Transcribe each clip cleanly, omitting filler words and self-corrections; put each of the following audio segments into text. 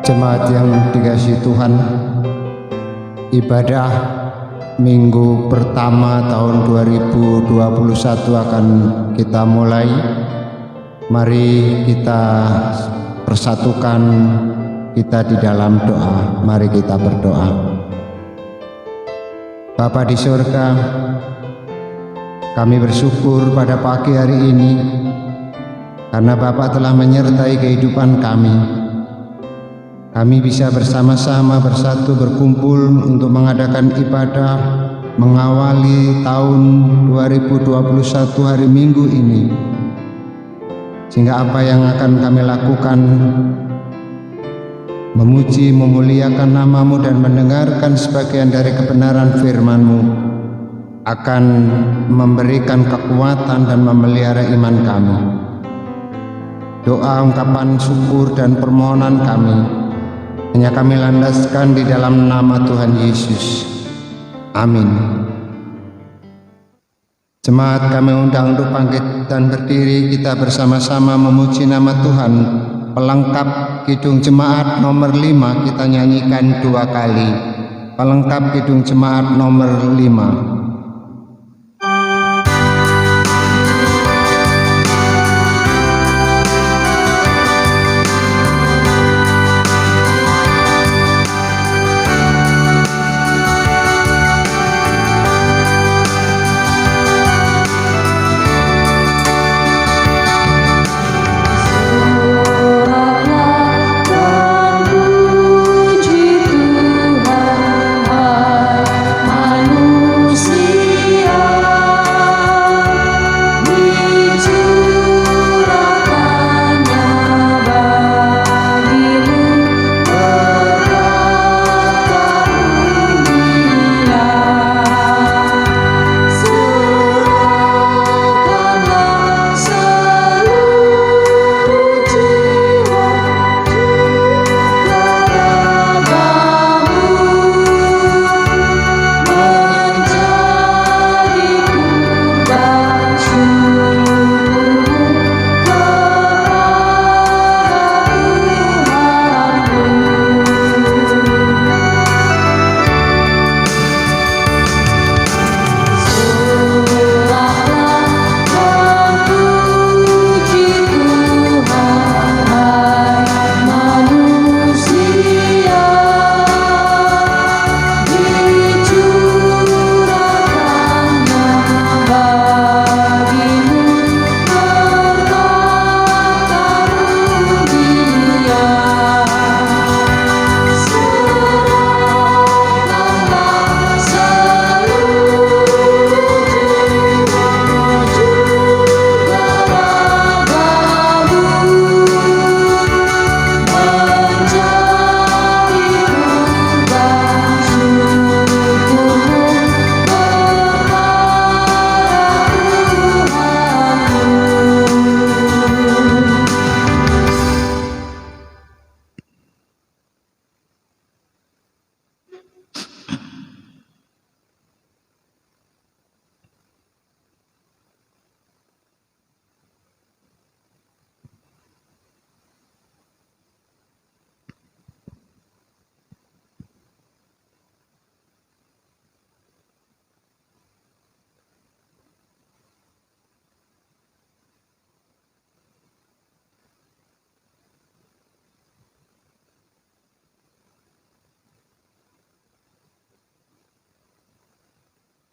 Jemaat yang dikasihi Tuhan, ibadah minggu pertama tahun 2021 akan kita mulai. Mari kita persatukan kita di dalam doa. Mari kita berdoa. Bapa di surga, kami bersyukur pada pagi hari ini karena Bapa telah menyertai kehidupan kami. Kami bisa bersama-sama bersatu berkumpul untuk mengadakan ibadah mengawali tahun 2021 hari Minggu ini, sehingga apa yang akan kami lakukan memuji, memuliakan nama-Mu dan mendengarkan sebagian dari kebenaran firman-Mu akan memberikan kekuatan dan memelihara iman kami. Doa, ungkapan syukur dan permohonan kami hanya kami landaskan di dalam nama Tuhan Yesus. Amin. Jemaat kami undang untuk bangkit dan berdiri, kita bersama-sama memuji nama Tuhan. Pelengkap Kidung Jemaat nomor 5 kita nyanyikan 2 kali. Pelengkap Kidung Jemaat nomor 5.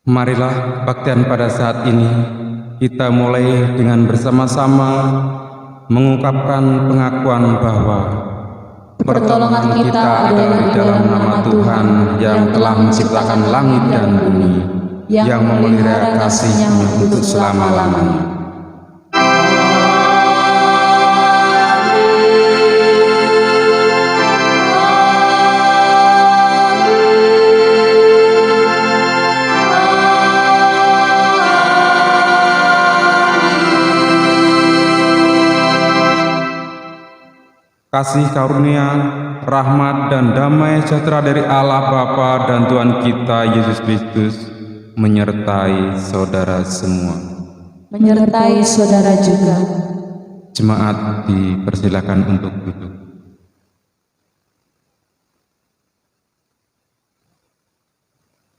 Marilah kebaktian pada saat ini kita mulai dengan bersama-sama mengungkapkan pengakuan bahwa pertolongan kita adalah di dalam nama Tuhan yang telah menciptakan langit dan bumi, yang memelihara kasih-Nya untuk selama-lamanya. Kasih karunia, rahmat dan damai sejahtera dari Allah Bapa dan Tuhan kita Yesus Kristus menyertai saudara semua. Menyertai saudara juga. Jemaat dipersilakan untuk duduk.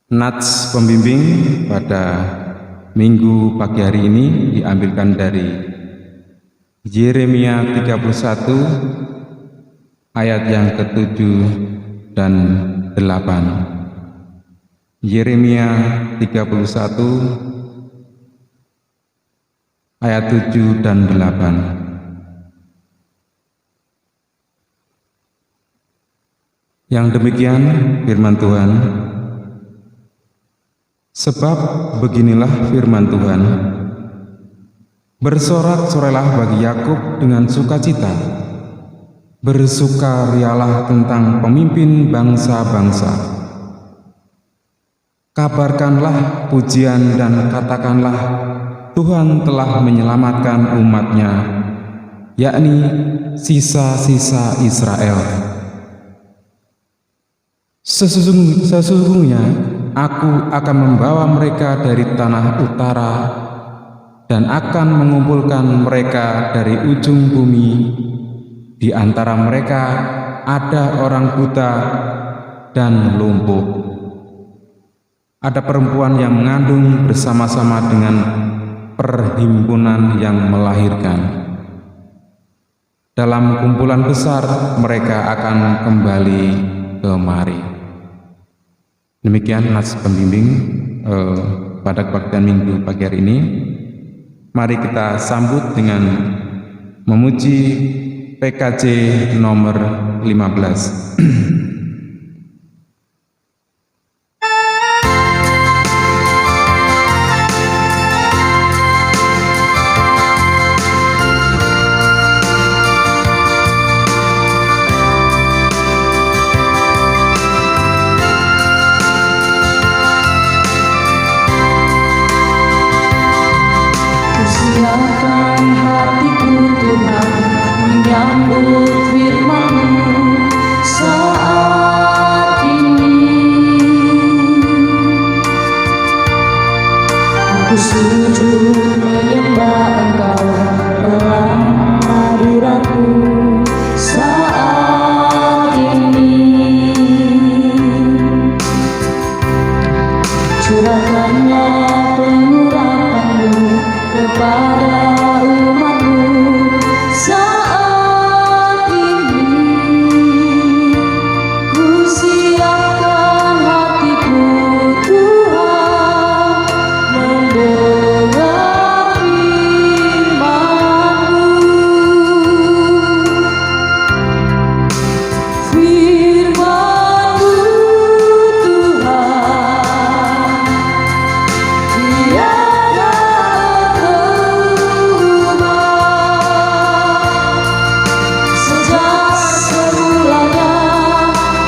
Nats pembimbing pada minggu pagi hari ini diambilkan dari Yeremia 31 ayat yang ke-7 dan 8. Yeremia 31 ayat 7 dan 8. Yang demikian firman Tuhan. Sebab beginilah firman Tuhan, bersorak-sorailah bagi Yakub dengan sukacita, bersukarialah tentang pemimpin bangsa-bangsa. Kabarkanlah pujian dan katakanlah, Tuhan telah menyelamatkan umat-Nya, yakni sisa-sisa Israel. Sesungguhnya Aku akan membawa mereka dari tanah utara dan akan mengumpulkan mereka dari ujung bumi. Di antara mereka ada orang buta dan lumpuh. Ada perempuan yang mengandung bersama-sama dengan perhimpunan yang melahirkan. Dalam kumpulan besar mereka akan kembali kemari. Demikian nats pembimbing pada kebaktian minggu pagi hari ini. Mari kita sambut dengan memuji PKJ nomor 15. Siapkan hatiku Tuhan menyambut firman-Mu saat ini. Aku sujud menyembah Engkau dalam hadirat-Mu saat ini. Curahkanlah pengurapan-Mu kepada umat-Mu saat ini. Ku siapkan hatiku Tuhan mendengar firman-Mu. Firman-Mu Tuhan tiada sejak semulanya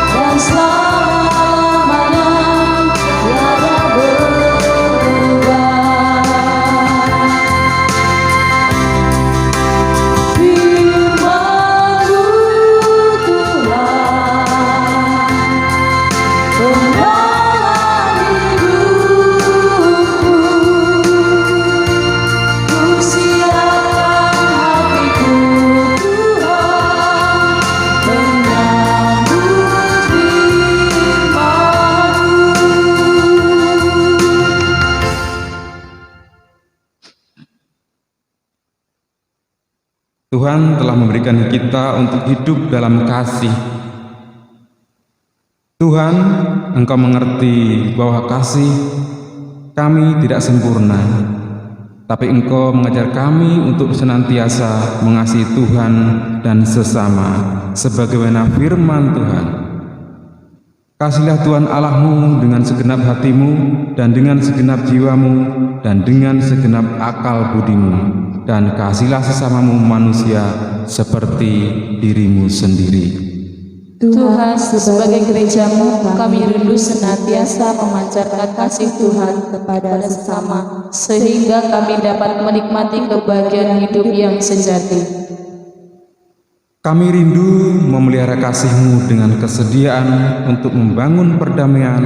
dan selama-lamanya tiada berubah. Firman-Mu Tuhan penolong hidupku. Ku siapkan hatiku Tuhan menyambut firman-Mu. Tuhan telah memberikan kita untuk hidup dalam kasih. Tuhan, Engkau mengerti bahwa kasih kami tidak sempurna, tapi Engkau mengajar kami untuk senantiasa mengasihi Tuhan dan sesama, sebagaimana firman Tuhan. Kasihlah Tuhan Allahmu dengan segenap hatimu, dan dengan segenap jiwamu, dan dengan segenap akal budimu, dan kasihlah sesamamu manusia seperti dirimu sendiri. Tuhan, sebagai gereja-Mu, kami rindu senantiasa memancarkan kasih Tuhan kepada sesama, sehingga kami dapat menikmati kebahagiaan hidup yang sejati. Kami rindu memelihara kasih-Mu dengan kesediaan untuk membangun perdamaian,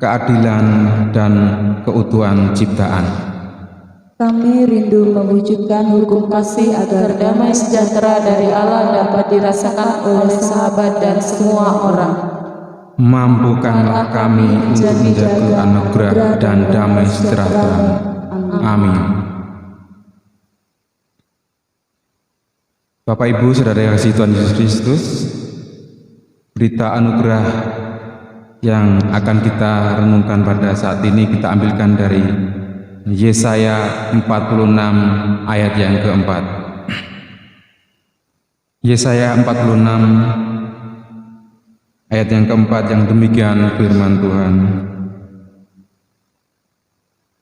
keadilan, dan keutuhan ciptaan. Kami rindu mewujudkan hukum kasih agar damai sejahtera dari Allah dapat dirasakan oleh sahabat dan semua orang. mampukanlah kami untuk menjaga anugerah dan damai sejahtera. Amin. Bapak Ibu Saudara yang kasih Tuhan Yesus Kristus, berita anugerah yang akan kita renungkan pada saat ini kita ambilkan dari Yesaya 46 ayat yang keempat. Yesaya 46 ayat yang keempat yang demikian firman Tuhan.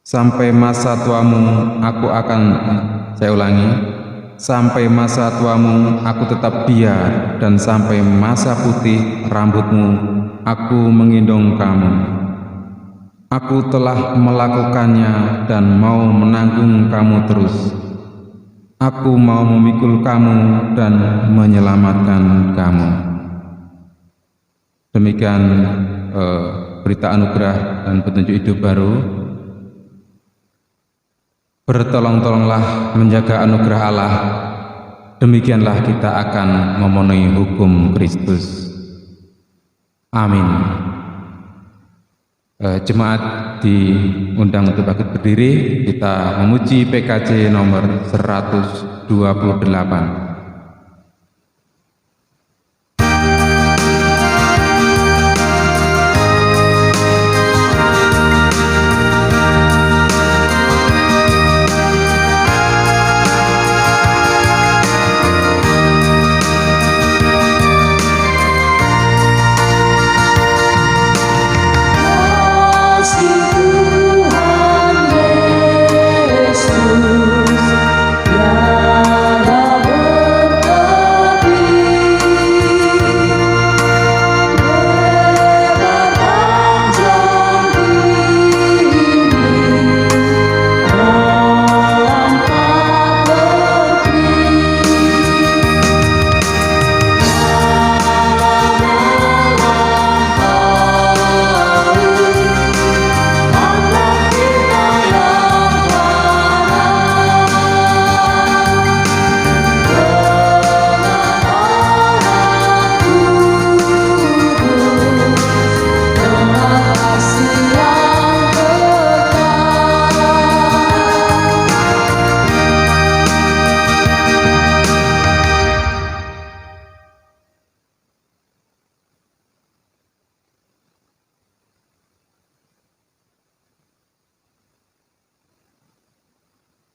Sampai masa tuamu aku akan, saya ulangi, sampai masa tuamu aku tetap biar, dan sampai masa putih rambutmu aku menggendong kamu. Aku telah melakukannya dan mau menanggung kamu terus. Aku mau memikul kamu dan menyelamatkan kamu. Demikian berita anugerah dan petunjuk hidup baru. Bertolong-tolonglah menjaga anugerah Allah. Demikianlah kita akan memenuhi hukum Kristus. Amin. Jemaat diundang untuk bangkit berdiri. Kita memuji PKJ nomor 128.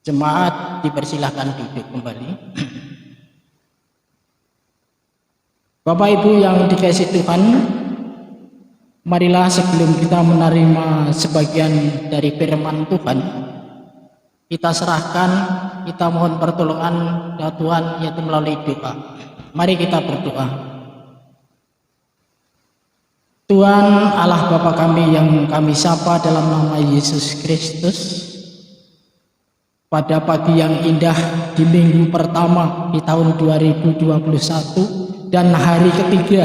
Jemaat dipersilahkan duduk kembali. Bapak Ibu yang dikasihi Tuhan, marilah sebelum kita menerima sebagian dari firman Tuhan, kita serahkan, kita mohon pertolongan ya Tuhan, yaitu melalui doa. Mari kita berdoa. Tuhan Allah Bapa kami yang kami sapa dalam nama Yesus Kristus, pada pagi yang indah di minggu pertama di tahun 2021 dan hari ketiga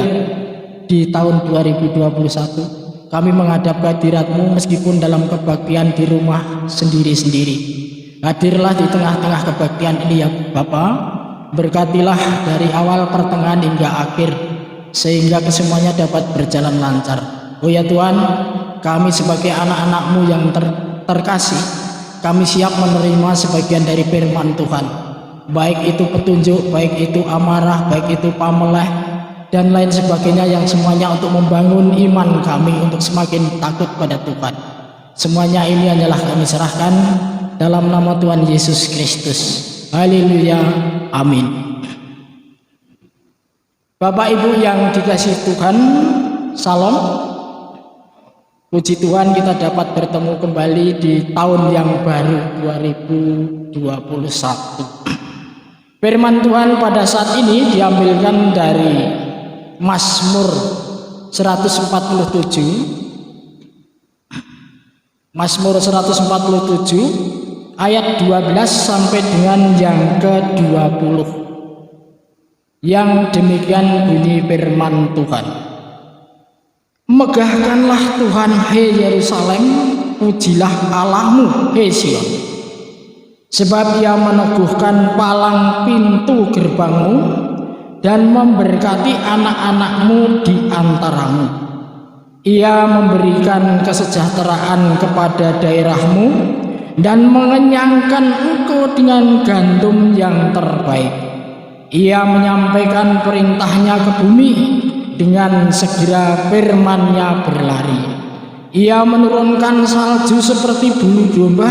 di tahun 2021, kami menghadap kehadirat-Mu meskipun dalam kebaktian di rumah sendiri-sendiri. Hadirlah di tengah-tengah kebaktian ini ya Bapa, berkatilah dari awal pertengahan hingga akhir, sehingga kesemuanya dapat berjalan lancar. Oh ya Tuhan, kami sebagai anak-anak-Mu yang terkasih, kami siap menerima sebagian dari firman Tuhan, baik itu petunjuk, baik itu amarah, baik itu pameleh, dan lain sebagainya, yang semuanya untuk membangun iman kami untuk semakin takut pada Tuhan. Semuanya ini hanyalah kami serahkan dalam nama Tuhan Yesus Kristus. Haleluya, amin. Bapak Ibu yang dikasihi Tuhan, salam. Puji Tuhan, kita dapat bertemu kembali di tahun yang baru 2021. Firman Tuhan pada saat ini diambilkan dari Mazmur 147. Mazmur 147 ayat 12 sampai dengan yang ke-20. Yang demikian bunyi firman Tuhan. Megahkanlah Tuhan, hei Yerusalem, pujilah Allahmu, hei Sion. Sebab Ia meneguhkan palang pintu gerbangmu dan memberkati anak-anakmu di antaramu. Ia memberikan kesejahteraan kepada daerahmu dan mengenyangkan engkau dengan gandum yang terbaik. Ia menyampaikan perintahnya ke bumi, dengan segera firman-Nya berlari. Ia menurunkan salju seperti bulu domba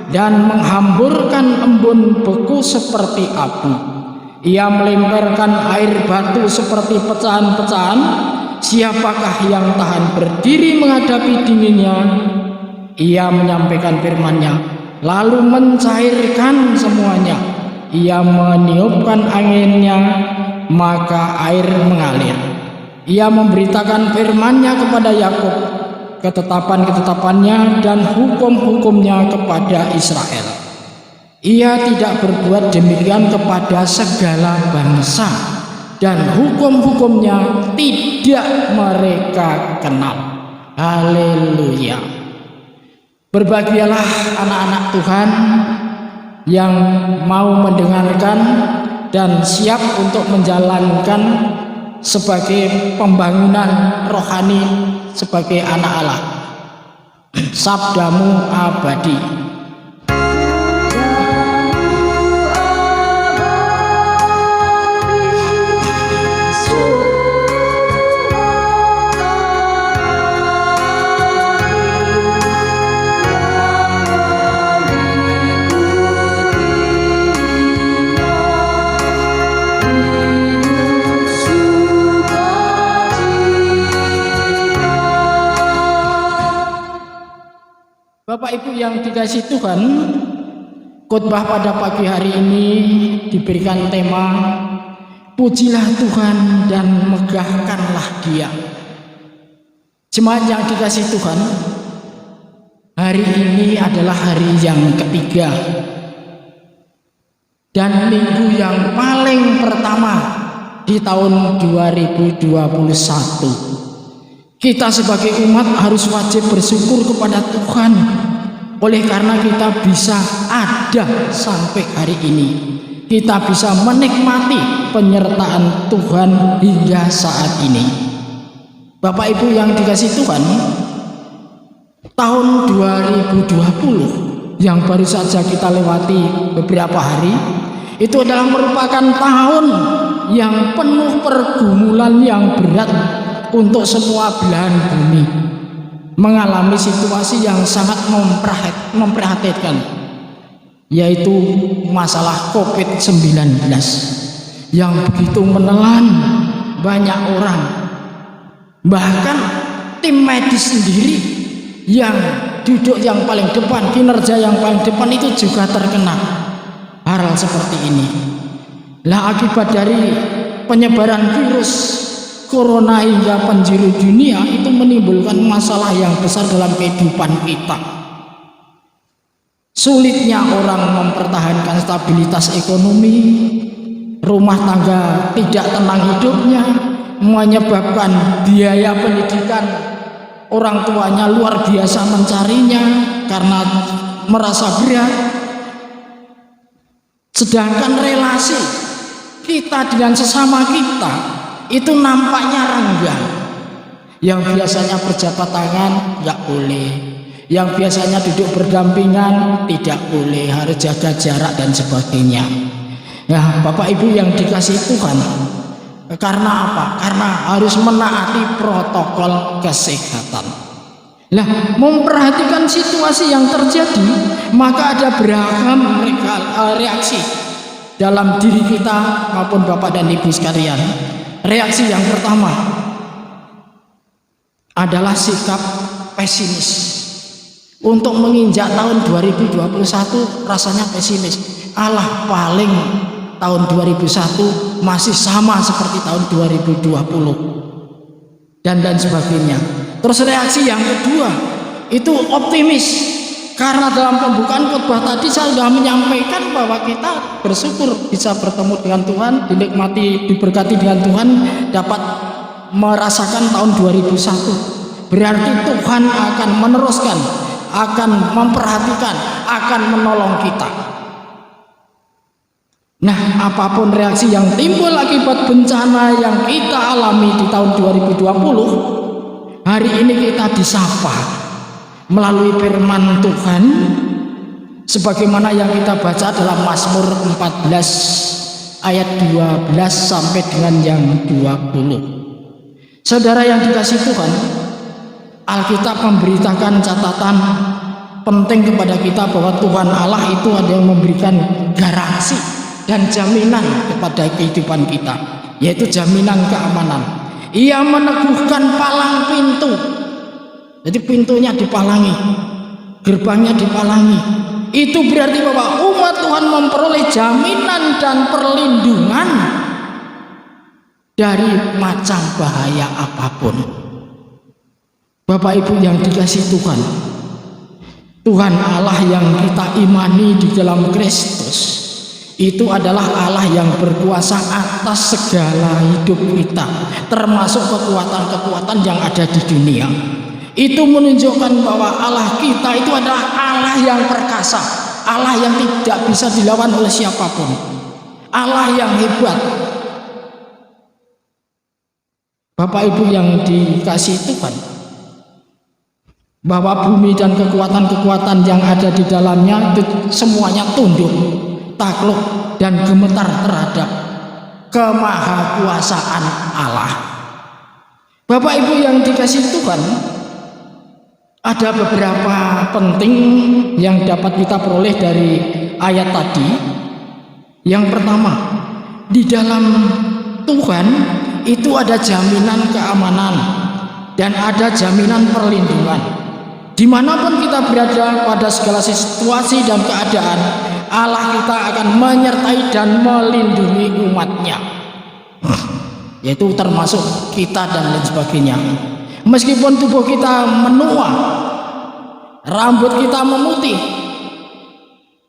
dan menghamburkan embun beku seperti abu. Ia melemparkan air batu seperti pecahan-pecahan. Siapakah yang tahan berdiri menghadapi dinginnya? Ia menyampaikan firman-Nya, lalu mencairkan semuanya. Ia meniupkan anginnya, maka air mengalir. Ia memberitakan firman-Nya kepada Yakub, ketetapan-ketetapannya dan hukum-hukumnya kepada Israel. Ia tidak berbuat demikian kepada segala bangsa, dan hukum-hukumnya tidak mereka kenal. Haleluya. Berbahagialah anak-anak Tuhan yang mau mendengarkan dan siap untuk menjalankan sebagai pembangunan rohani sebagai anak Allah. Sabdamu abadi. Bapak Ibu yang dikasihi Tuhan, khotbah pada pagi hari ini diberikan tema Pujilah Tuhan dan megahkanlah Dia. Jemaat yang dikasihi Tuhan, hari ini adalah hari yang ketiga dan minggu yang paling pertama di tahun 2021. Kita sebagai umat harus wajib bersyukur kepada Tuhan oleh karena kita bisa ada sampai hari ini. Kita bisa menikmati penyertaan Tuhan hingga saat ini. Bapak Ibu yang dikasihi Tuhan, tahun 2020 yang baru saja kita lewati beberapa hari, itu adalah merupakan tahun yang penuh pergumulan yang berat untuk semua belahan bumi, mengalami situasi yang sangat memprihatinkan, yaitu masalah COVID-19 yang begitu menelan banyak orang. Bahkan tim medis sendiri yang duduk yang paling depan, kinerja yang paling depan itu juga terkena hal seperti ini. Lah akibat dari penyebaran virus Corona hingga penjuru dunia itu menimbulkan masalah yang besar dalam kehidupan kita. Sulitnya orang mempertahankan stabilitas ekonomi, rumah tangga tidak tenang hidupnya, menyebabkan biaya pendidikan orang tuanya luar biasa mencarinya karena merasa berat. Sedangkan relasi kita dengan sesama kita itu nampaknya renggang. Yang biasanya berjabat tangan nggak boleh, yang biasanya duduk berdampingan tidak boleh, harus jaga jarak dan sebagainya. Nah, Bapak Ibu yang dikasihi Tuhan, karena apa? Karena harus menaati protokol kesehatan. Nah, memperhatikan situasi yang terjadi, maka ada beragam reaksi dalam diri kita maupun Bapak dan Ibu sekalian. Reaksi yang pertama adalah sikap pesimis. Untuk menginjak tahun 2021 rasanya pesimis. Allah paling tahun 2001 masih sama seperti tahun 2020 dan sebagainya. Terus reaksi yang kedua itu optimis. Karena dalam pembukaan khotbah tadi saya sudah menyampaikan bahwa kita bersyukur bisa bertemu dengan Tuhan, dinikmati, diberkati dengan Tuhan, dapat merasakan tahun 2001. Berarti Tuhan akan meneruskan, akan memperhatikan, akan menolong kita. Nah, apapun reaksi yang timbul akibat bencana yang kita alami di tahun 2020, hari ini kita disapa melalui firman Tuhan sebagaimana yang kita baca dalam Mazmur 14 ayat 12 sampai dengan yang 20. Saudara yang dikasihi Tuhan, Alkitab memberitakan catatan penting kepada kita bahwa Tuhan Allah itu ada yang memberikan garansi dan jaminan kepada kehidupan kita, yaitu jaminan keamanan. Ia meneguhkan palang pintu, jadi pintunya dipalangi, gerbangnya dipalangi. Itu berarti bahwa umat Tuhan memperoleh jaminan dan perlindungan dari macam bahaya apapun. Bapak Ibu yang dikasihi Tuhan, Tuhan Allah yang kita imani di dalam Kristus itu adalah Allah yang berkuasa atas segala hidup kita, termasuk kekuatan-kekuatan yang ada di dunia. Itu menunjukkan bahwa Allah kita itu adalah Allah yang perkasa, Allah yang tidak bisa dilawan oleh siapapun, Allah yang hebat. Bapak Ibu yang dikasihi Tuhan, bahwa bumi dan kekuatan-kekuatan yang ada di dalamnya itu semuanya tunduk, takluk dan gemetar terhadap kemahakuasaan Allah. Bapak Ibu yang dikasihi Tuhan, ada beberapa penting yang dapat kita peroleh dari ayat tadi. Yang pertama, di dalam Tuhan itu ada jaminan keamanan dan ada jaminan perlindungan. Dimanapun kita berada pada segala situasi dan keadaan, Allah kita akan menyertai dan melindungi umatnya, yaitu termasuk kita dan lain sebagainya. Meskipun tubuh kita menua, rambut kita memutih,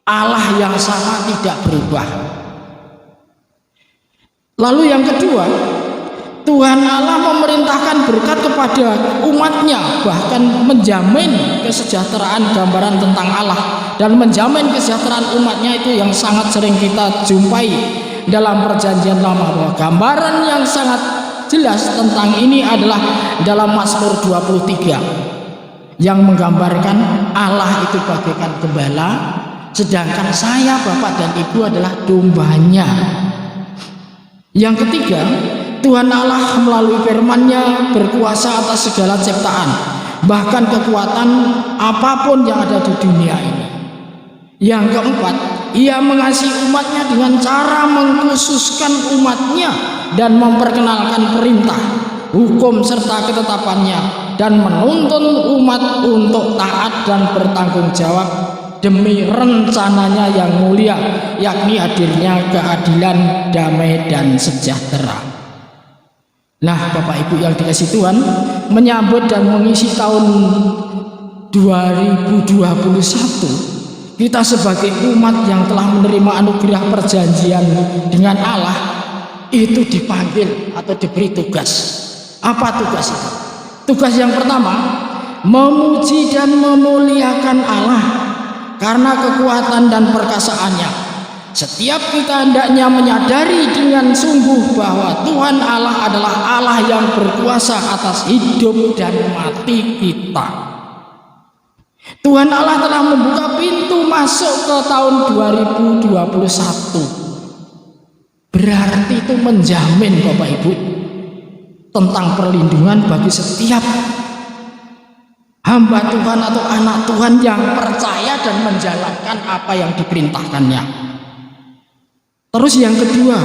Allah yang sama tidak berubah. Lalu yang kedua, Tuhan Allah memerintahkan berkat kepada umatnya, bahkan menjamin kesejahteraan, gambaran tentang Allah dan menjamin kesejahteraan umatnya itu yang sangat sering kita jumpai dalam perjanjian lama. Bahwa gambaran yang sangat jelas tentang ini adalah dalam Mazmur 23 yang menggambarkan Allah itu bagaikan gembala, sedangkan saya, bapak dan ibu adalah dombanya. Yang ketiga, Tuhan Allah melalui firman-Nya berkuasa atas segala ciptaan, bahkan kekuatan apapun yang ada di dunia ini. Yang keempat, Ia mengasihi umatnya dengan cara mengkhususkan umatnya dan memperkenalkan perintah, hukum serta ketetapannya, dan menuntun umat untuk taat dan bertanggung jawab demi rencananya yang mulia, yakni hadirnya keadilan, damai, dan sejahtera. Nah, Bapak Ibu yang dikasihi Tuhan, menyambut dan mengisi tahun 2021, kita sebagai umat yang telah menerima anugerah perjanjian dengan Allah itu dipanggil atau diberi tugas. Apa tugas itu? Tugas yang pertama, memuji dan memuliakan Allah karena kekuatan dan perkasaannya. Setiap kita hendaknya menyadari dengan sungguh bahwa Tuhan Allah adalah Allah yang berkuasa atas hidup dan mati kita. Tuhan Allah telah membuka pintu masuk ke tahun 2021. Berarti itu menjamin, Bapak Ibu, tentang perlindungan bagi setiap hamba Tuhan atau anak Tuhan yang percaya dan menjalankan apa yang diperintahkannya. Terus yang kedua,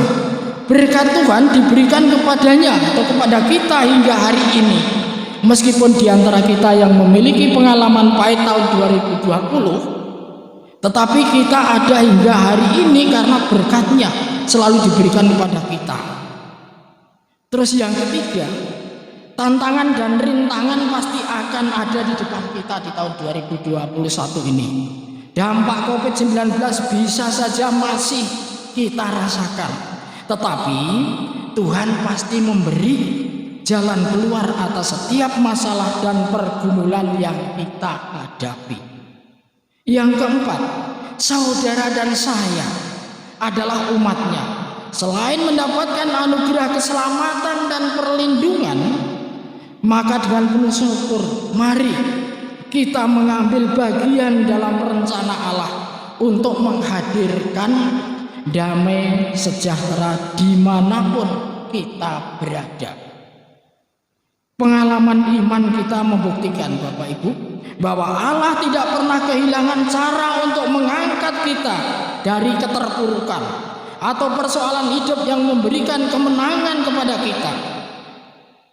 berkat Tuhan diberikan kepadanya atau kepada kita hingga hari ini. Meskipun di antara kita yang memiliki pengalaman pahit tahun 2020, tetapi kita ada hingga hari ini karena berkatnya selalu diberikan kepada kita. Terus yang ketiga, tantangan dan rintangan pasti akan ada di depan kita di tahun 2021 ini. Dampak COVID-19 bisa saja masih kita rasakan, tetapi Tuhan pasti memberi jalan keluar atas setiap masalah dan pergumulan yang kita hadapi. Yang keempat, saudara dan saya adalah umatnya. Selain mendapatkan anugerah keselamatan dan perlindungan, Maka dengan penuh syukur, mari kita mengambil bagian dalam rencana Allah untuk menghadirkan damai sejahtera dimanapun kita berada. Pengalaman iman kita membuktikan, Bapak Ibu, bahwa Allah tidak pernah kehilangan cara untuk mengangkat kita dari keterpurukan atau persoalan hidup yang memberikan kemenangan kepada kita.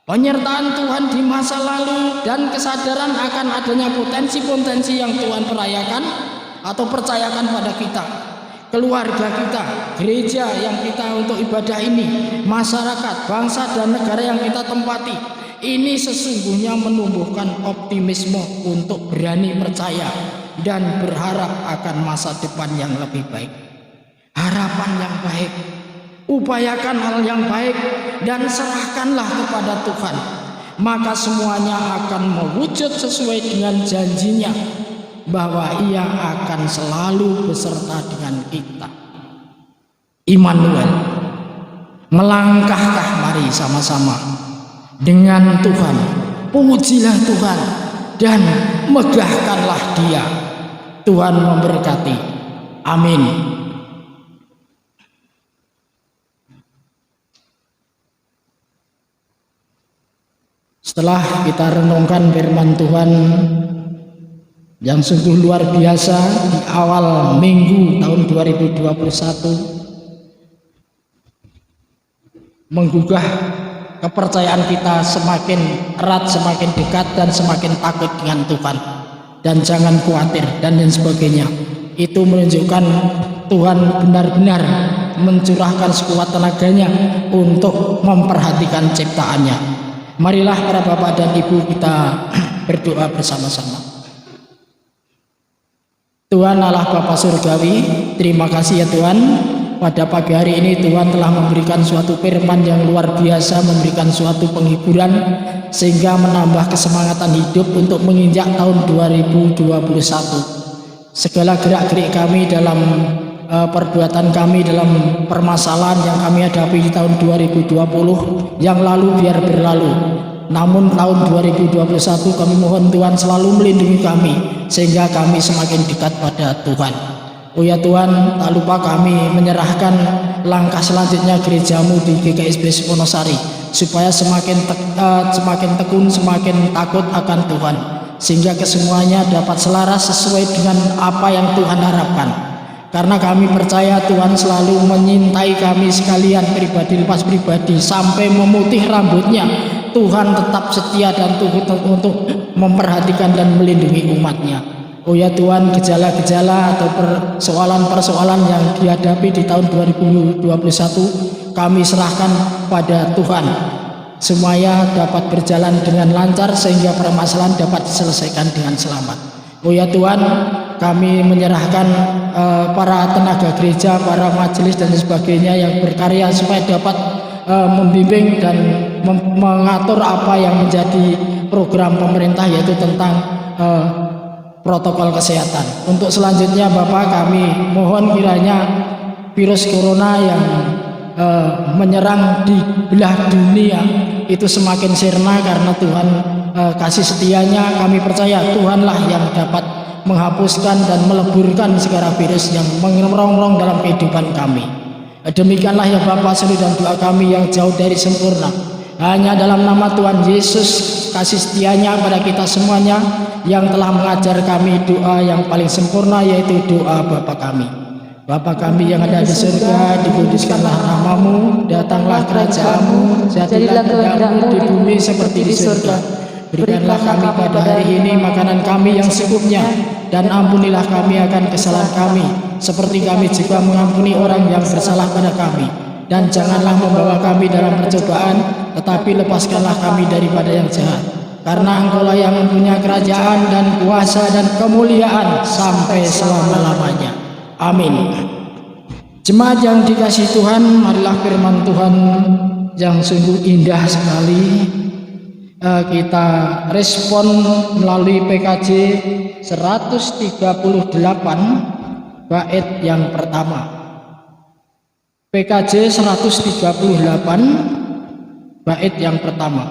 Penyertaan Tuhan di masa lalu dan kesadaran akan adanya potensi-potensi yang Tuhan perayakan atau percayakan pada kita, keluarga kita, gereja yang kita untuk ibadah ini, masyarakat, bangsa dan negara yang kita tempati, ini sesungguhnya menumbuhkan optimisme untuk berani percaya dan berharap akan masa depan yang lebih baik. Harapan yang baik, upayakan hal yang baik dan serahkanlah kepada Tuhan, maka semuanya akan mewujud sesuai dengan janjinya bahwa Ia akan selalu beserta dengan kita. Immanuel, melangkahkah mari sama-sama dengan Tuhan, pujilah Tuhan dan megahkanlah Dia. Tuhan memberkati. Amin. Setelah kita renungkan firman Tuhan yang sungguh luar biasa di awal minggu tahun 2021, menggugah kepercayaan kita semakin erat, semakin dekat dan semakin takut dengan Tuhan, dan jangan khawatir dan lain sebagainya. Itu menunjukkan Tuhan benar-benar mencurahkan sekuat tenaganya untuk memperhatikan ciptaannya. Marilah para bapak dan ibu kita berdoa bersama-sama. Tuhan Allah Bapa Surgawi, terima kasih ya Tuhan. Pada pagi hari ini Tuhan telah memberikan suatu firman yang luar biasa, memberikan suatu penghiburan sehingga menambah kesemangatan hidup untuk menginjak tahun 2021. Segala gerak-gerik kami dalam perbuatan kami dalam permasalahan yang kami hadapi di tahun 2020 yang lalu biar berlalu. Namun tahun 2021 kami mohon Tuhan selalu melindungi kami sehingga kami semakin dekat pada Tuhan. Oh ya Tuhan, tak lupa kami menyerahkan langkah selanjutnya gerejamu di GKSB Suwonosari supaya semakin tekun, semakin takut akan Tuhan, sehingga kesemuanya dapat selaras sesuai dengan apa yang Tuhan harapkan. Karena kami percaya Tuhan selalu menyintai kami sekalian pribadi lepas pribadi sampai memutih rambutnya. Tuhan tetap setia dan untuk memperhatikan dan melindungi umatnya. Oh ya Tuhan, gejala-gejala atau persoalan-persoalan yang dihadapi di tahun 2021 kami serahkan pada Tuhan. Semuanya dapat berjalan dengan lancar sehingga permasalahan dapat diselesaikan dengan selamat. Oh ya Tuhan, kami menyerahkan para tenaga gereja, para majelis dan sebagainya yang berkarya supaya dapat membimbing dan mengatur apa yang menjadi program pemerintah, yaitu tentang protokol kesehatan. Untuk selanjutnya Bapak, kami mohon kiranya virus corona yang menyerang di belah dunia itu semakin sirna karena Tuhan kasih setianya. Kami percaya Tuhanlah yang dapat menghapuskan dan meleburkan segala virus yang merongrong dalam kehidupan kami. Demikianlah ya Bapa, seru dan doa kami yang jauh dari sempurna. Hanya dalam nama Tuhan Yesus, kasih setianya pada kita semuanya yang telah mengajar kami doa yang paling sempurna, yaitu doa Bapa kami. Bapa kami yang ada di surga, dikuduskanlah namamu, datanglah kerajaanmu, jadilah kehendakmu di bumi seperti di surga. Berikanlah kami pada hari ini makanan kami yang secukupnya, dan ampunilah kami akan kesalahan kami, seperti kami juga mengampuni orang yang bersalah pada kami. Dan janganlah membawa kami dalam percobaan, tetapi lepaskanlah kami daripada yang jahat. Karena Engkaulah yang mempunyai kerajaan dan kuasa dan kemuliaan sampai selama-lamanya. Amin. Jemaat yang dikasihi Tuhan, marilah firman Tuhan yang sungguh indah sekali kita respon melalui PKJ 138 bait yang pertama. PKJ 138 bait yang pertama.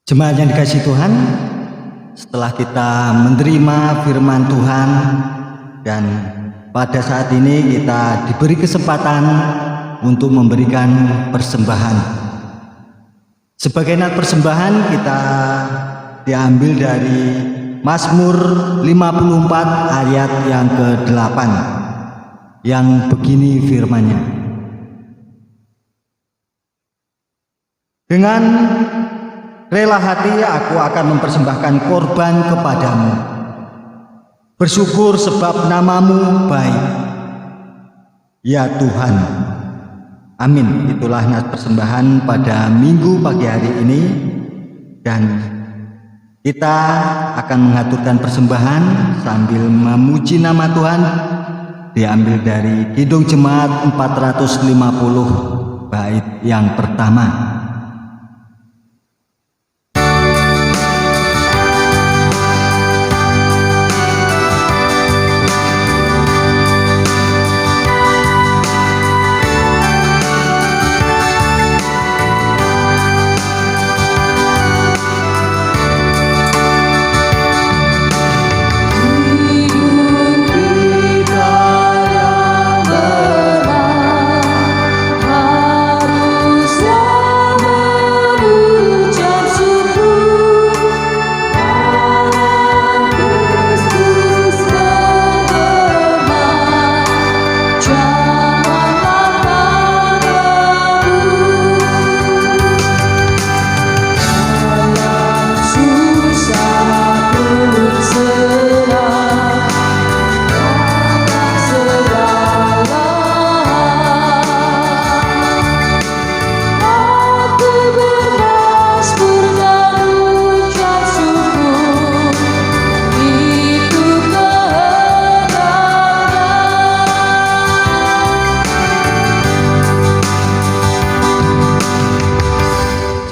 Jemaat yang dikasihi Tuhan, setelah kita menerima firman Tuhan dan pada saat ini kita diberi kesempatan untuk memberikan persembahan. Sebagai persembahan kita diambil dari Mazmur 54 ayat yang ke-8 yang begini firman-Nya. Dengan rela hati aku akan mempersembahkan korban kepadamu. Bersyukur sebab namamu baik, ya Tuhan. Amin. Itulah nas persembahan pada minggu pagi hari ini. Dan kita akan mengaturkan persembahan sambil memuji nama Tuhan. Diambil dari Kidung Jemaat 450 bait yang pertama.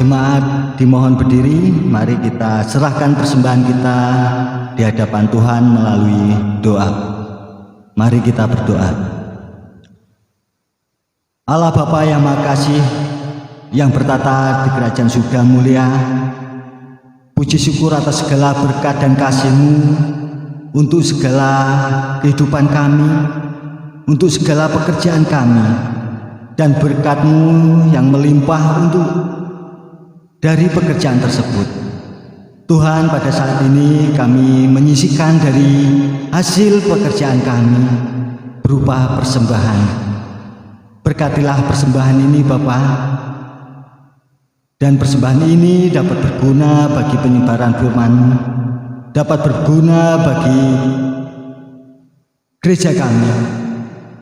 Jemaat dimohon berdiri, mari kita serahkan persembahan kita di hadapan Tuhan melalui doa. Mari kita berdoa. Allah Bapa yang Maha Kasih, yang bertata di kerajaan surga mulia, puji syukur atas segala berkat dan kasih-Mu untuk segala kehidupan kami, untuk segala pekerjaan kami, dan berkat-Mu yang melimpah untuk dari pekerjaan tersebut. Tuhan, pada saat ini kami menyisihkan dari hasil pekerjaan kami berupa persembahan. Berkatilah persembahan ini Bapa, dan persembahan ini dapat berguna bagi penyebaran firman-Mu, dapat berguna bagi gereja kami,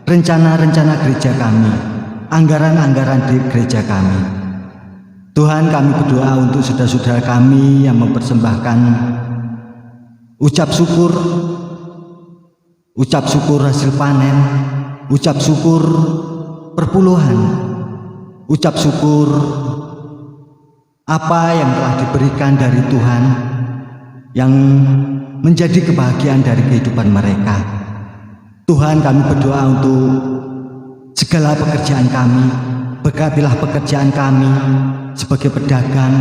rencana-rencana gereja kami, anggaran-anggaran di gereja kami. Tuhan, kami berdoa untuk saudara-saudara kami yang mempersembahkan ucap syukur hasil panen, ucap syukur perpuluhan, ucap syukur apa yang telah diberikan dari Tuhan yang menjadi kebahagiaan dari kehidupan mereka. Tuhan, kami berdoa untuk segala pekerjaan kami. Berkatilah pekerjaan kami sebagai pedagang,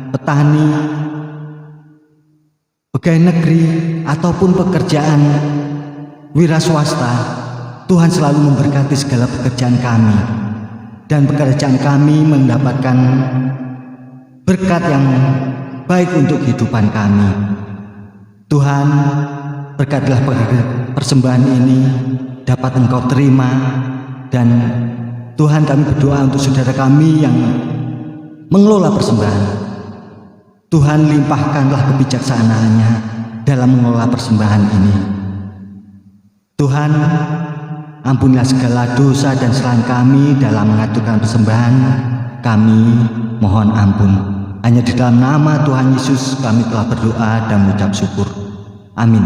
petani, pegawai negeri, ataupun pekerjaan wira swasta. Tuhan selalu memberkati segala pekerjaan kami, dan pekerjaan kami mendapatkan berkat yang baik untuk kehidupan kami. Tuhan, berkatilah persembahan ini dapat Engkau terima, dan Tuhan, kami berdoa untuk saudara kami yang mengelola persembahan. Tuhan, limpahkanlah kebijaksanaannya dalam mengelola persembahan ini. Tuhan, ampunilah segala dosa dan kesalahan kami dalam mengaturkan persembahan. Kami mohon ampun. Hanya di dalam nama Tuhan Yesus kami telah berdoa dan mengucap syukur. Amin.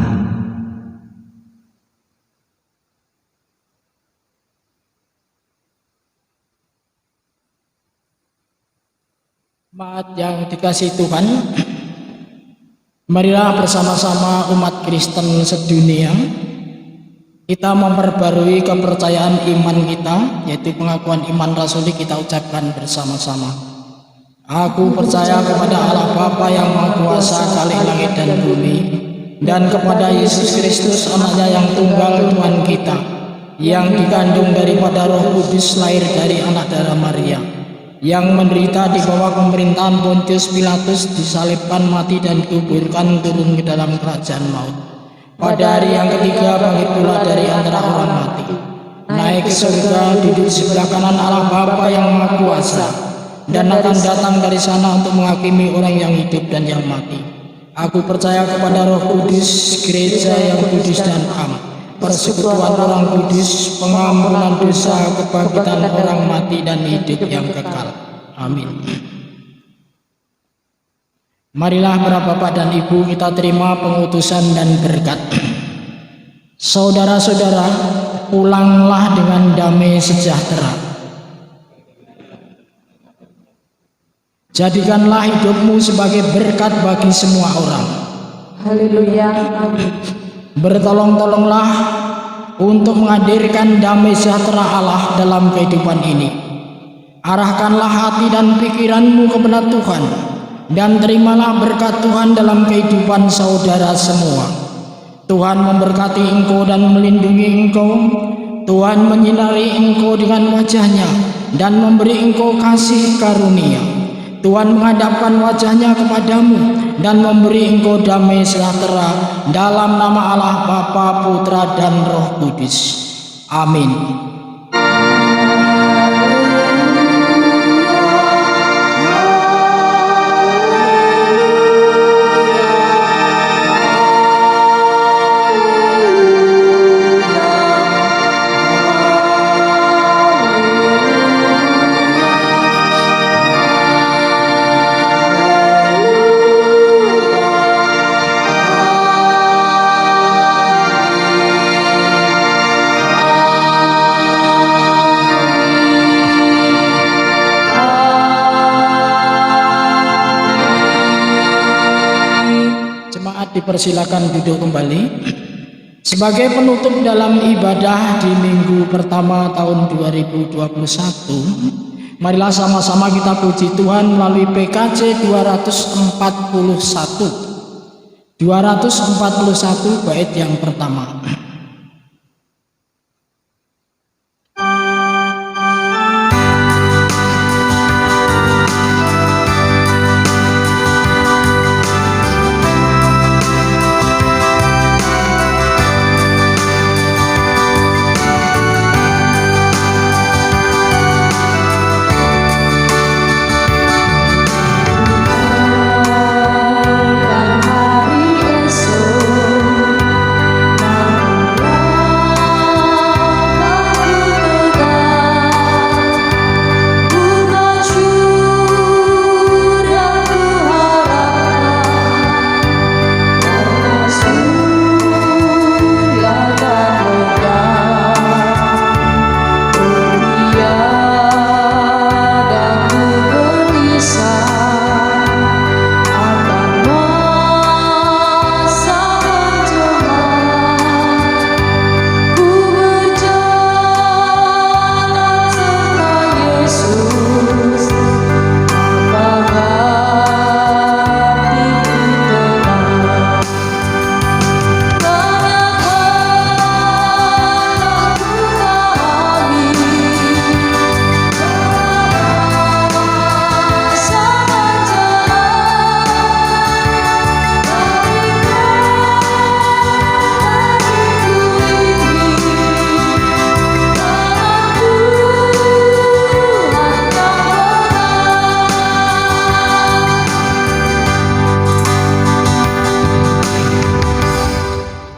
Jemaat yang dikasihi Tuhan, marilah bersama-sama umat Kristen sedunia kita memperbarui kepercayaan iman kita, yaitu pengakuan iman rasuli kita ucapkan bersama-sama. Aku percaya kepada Allah Bapa yang Maha Kuasa, Khalik langit dan bumi, dan kepada Yesus Kristus, anaknya yang tunggal, Tuhan kita, yang dikandung daripada Roh Kudus, lahir dari anak darah Maria, yang menderita di bawah pemerintahan Pontius Pilatus, disalibkan, mati dan dikuburkan, turun ke dalam kerajaan maut. Pada hari yang ketiga bangkit pula dari antara orang mati, naik ke surga, duduk sebelah kanan Allah Bapa yang Maha Kuasa, dan akan datang dari sana untuk menghakimi orang yang hidup dan yang mati. Aku percaya kepada Roh Kudus, gereja yang kudus dan am, persekutuan orang kudus, pengampunan dosa, kebangkitan orang mati dan hidup yang kekal. Amin. Marilah para bapak dan ibu, kita terima pengutusan dan berkat. Saudara-saudara, pulanglah dengan damai sejahtera. Jadikanlah hidupmu sebagai berkat bagi semua orang. Haleluya. Amin. Bertolong-tolonglah untuk menghadirkan damai sejahtera Allah dalam kehidupan ini. Arahkanlah hati dan pikiranmu kepada Tuhan, dan terimalah berkat Tuhan dalam kehidupan saudara semua. Tuhan memberkati engkau dan melindungi engkau. Tuhan menyinari engkau dengan wajah-Nya dan memberi engkau kasih karunia. Tuhan menghadapkan wajah-Nya kepadamu dan memberi engkau damai sejahtera, dalam nama Allah Bapa, Putra dan Roh Kudus. Amin. Dipersilakan duduk kembali. Sebagai penutup dalam ibadah di minggu pertama tahun 2021, marilah sama-sama kita puji Tuhan melalui PKJ 241 bait yang pertama.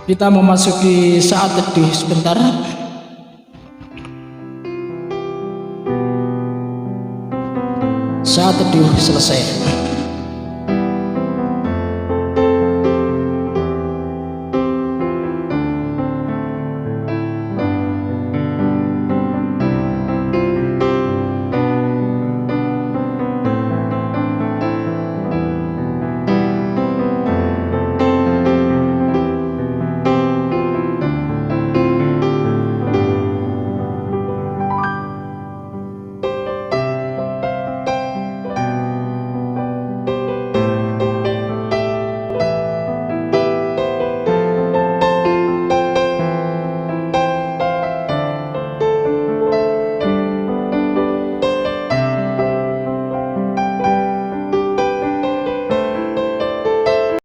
Kita memasuki saat teduh sebentar. Saat teduh selesai.